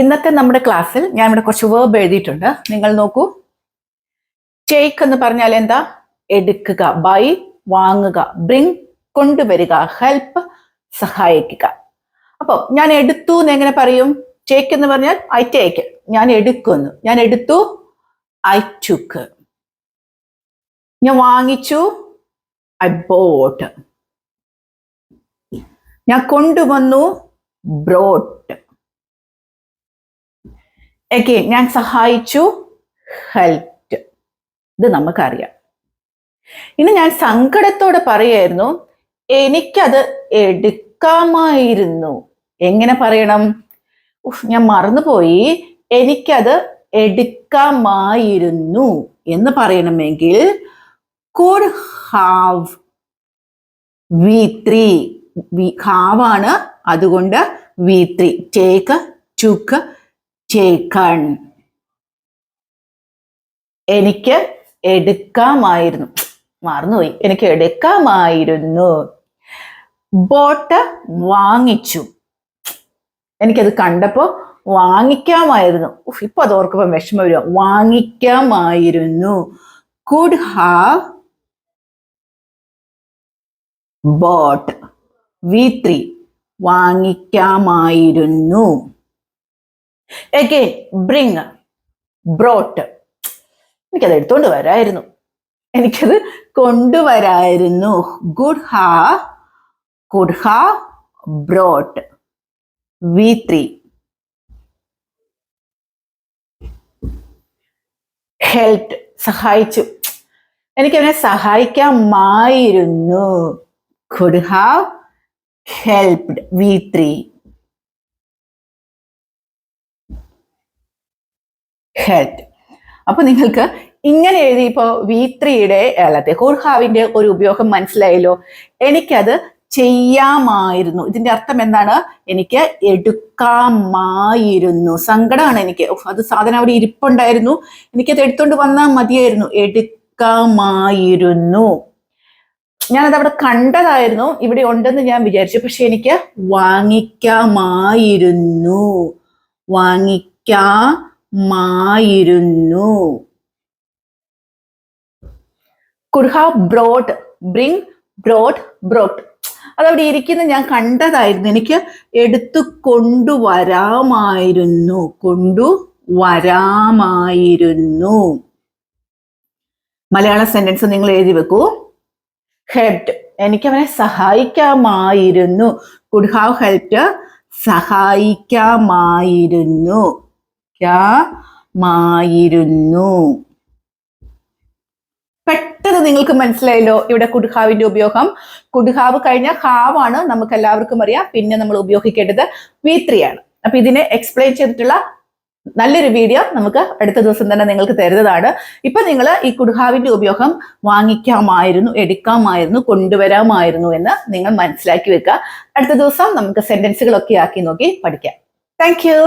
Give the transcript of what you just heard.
ഇന്നത്തെ നമ്മുടെ ക്ലാസ്സിൽ ഞാൻ ഇവിടെ കുറച്ച് വേർബ് എഴുതിയിട്ടുണ്ട്. നിങ്ങൾ നോക്കൂ. ടേക്ക് എന്ന് പറഞ്ഞാൽ എന്താ? എടുക്കുക, ബൈ വാങ്ങുക, ബ്രിങ് കൊണ്ടുവരിക, ഹെൽപ്പ് സഹായിക്കുക. അപ്പൊ ഞാൻ എടുത്തു എന്ന് എങ്ങനെ പറയും? ടേക്ക് എന്ന് പറഞ്ഞാൽ ഐ ടേക്ക്, ഞാൻ എടുക്കുന്നു, ഞാൻ എടുത്തു, ഐ ടുക്ക്. ഞാൻ വാങ്ങിച്ചു, ഐ ബോട്ട്. ഞാൻ കൊണ്ടുവന്നു, ബ്രോട്ട്. അഗെയിൻ ഞാൻ സഹായിച്ചു, ഹെൽപ്ഡ്. ഇത് നമുക്കറിയാം. ഇനി ഞാൻ സങ്കടത്തോടെ പറയായിരുന്നു, എനിക്കത് എടുക്കാമായിരുന്നു. എങ്ങനെ പറയണം? ഞാൻ മറന്നുപോയി, എനിക്കത് എടുക്കാമായിരുന്നു എന്ന് പറയണമെങ്കിൽ could have, V3 have ആണ്, അതുകൊണ്ട് V3. take, took, taken. എനിക്ക് എടുക്കാമായിരുന്നു, മറന്നുപോയി, എനിക്ക് എടുക്കാമായിരുന്നു. ബോട്ട് വാങ്ങിച്ചു, എനിക്കത് കണ്ടപ്പോ വാങ്ങിക്കാമായിരുന്നു. ഇപ്പൊ അത് ഓർക്കുമ്പോ വിഷമം വരും. വാങ്ങിക്കാമായിരുന്നു. could have bought, V3 വാങ്ങിക്കാമായിരുന്നു. again bring, brought. എനിക്കത് എടുത്തോണ്ട് വരായിരുന്നു, എനിക്കത് കൊണ്ടുവരായിരുന്നു. could have brought, V3. helped സഹായിച്ചു, എനിക്കവനെ സഹായിക്കാമായിരുന്നു. could have helped, V3. helped. അപ്പൊ നിങ്ങൾക്ക് ഇങ്ങനെ എഴുതി ഇപ്പോ V3യുടെ അല്ലാതെ could haveന്റെ ഒരു ഉപയോഗം മനസ്സിലായല്ലോ. എനിക്കത് ചെയ്യാമായിരുന്നു, ഇതിന്റെ അർത്ഥം എന്താണ്? എനിക്ക് എടുക്കാമായിരുന്നു. സങ്കടമാണ് എനിക്ക്, അത് സാധനം അവിടെ ഇരിപ്പുണ്ടായിരുന്നു, എനിക്കത് എടുത്തോണ്ട് വന്നാൽ മതിയായിരുന്നു. എടുക്കാമായിരുന്നു. ഞാനത് അവിടെ കണ്ടതായിരുന്നു, ഇവിടെ ഉണ്ടെന്ന് ഞാൻ വിചാരിച്ചു, പക്ഷെ എനിക്ക് വാങ്ങിക്കാമായിരുന്നു. വാങ്ങിക്കാമായിരുന്നു. could have brought, bring, brought, brought. അതവിടെ ഇരിക്കുന്ന ഞാൻ കണ്ടതായിരുന്നു, എനിക്ക് എടുത്തു കൊണ്ടുവരാമായിരുന്നു. കൊണ്ടുവരാമായിരുന്നു. മലയാള സെന്റൻസ് നിങ്ങൾ എഴുതി വെക്കൂ. helped, എനിക്ക് അവനെ സഹായിക്കാമായിരുന്നു. could have helped, സഹായിക്കാമായിരുന്നു. പെട്ടെന്ന് നിങ്ങൾക്ക് മനസ്സിലായല്ലോ ഇവിടെ could haveന്റെ ഉപയോഗം. could have കഴിഞ്ഞ have ആണ്, നമുക്ക് എല്ലാവർക്കും അറിയാം. പിന്നെ നമ്മൾ ഉപയോഗിക്കേണ്ടത് V3 ആണ്. അപ്പൊ ഇതിനെ എക്സ്പ്ലെയിൻ ചെയ്തിട്ടുള്ള നല്ലൊരു വീഡിയോ നമുക്ക് അടുത്ത ദിവസം തന്നെ നിങ്ങൾക്ക് തരുന്നതാണ്. ഇപ്പൊ നിങ്ങൾ ഈ could haveന്റെ ഉപയോഗം വാങ്ങിക്കാമായിരുന്നു, എടുക്കാമായിരുന്നു, കൊണ്ടുവരാമായിരുന്നു എന്ന് നിങ്ങൾ മനസ്സിലാക്കി വെക്കുക. അടുത്ത ദിവസം നമുക്ക് സെന്റൻസുകളൊക്കെ ആക്കി നോക്കി പഠിക്കാം. Thank you.